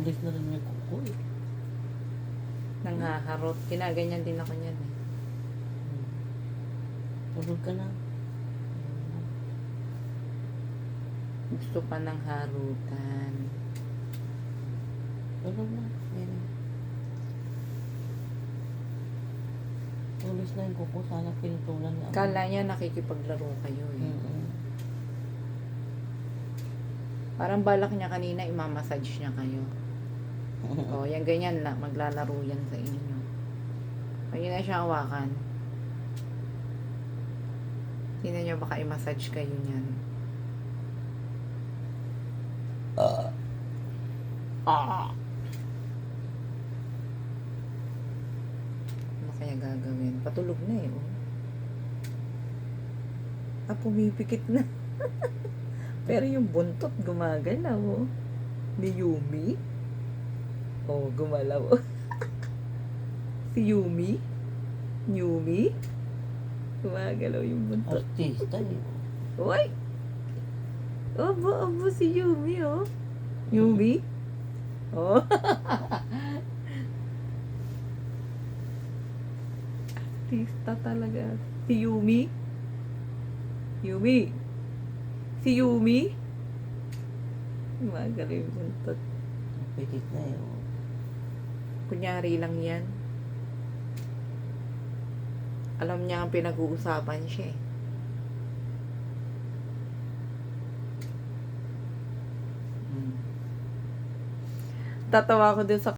Tulis na rin yung kuko eh. Nanghaharot. Ginaganyan din ako niyan eh. Tulog ka na. Gusto pa ng harutan. Tulog na. Yan. Tulis na yung kuko. Sana pinitulan niya. Kala niya nakikipaglaro kayo eh. Parang balak niya kanina, imamassage niya kayo. O, yan ganyan na. Maglalaro yan sa inyo. Pwede na siya hawakan. Tingnan niyo baka i-massage kayo niyan. Ano kaya gagawin? Patulog na eh. Oh. Pumipikit na. Pero yung buntot gumagalaw. Oh. Ni Yumi. Oh, gumalaw. Si Yumi. Yumi. Gumagalaw yung buntot. Artista eh. Uy! Abo si Yumi, oh. Yumi? Oh. Artista talaga. Si Yumi? Yumi? Si Yumi? Gumagalaw yung buntot. Pikit na eh. Kunyari lang yan. Alam niya ang pinag-uusapan siya eh. Tatawa ko din sa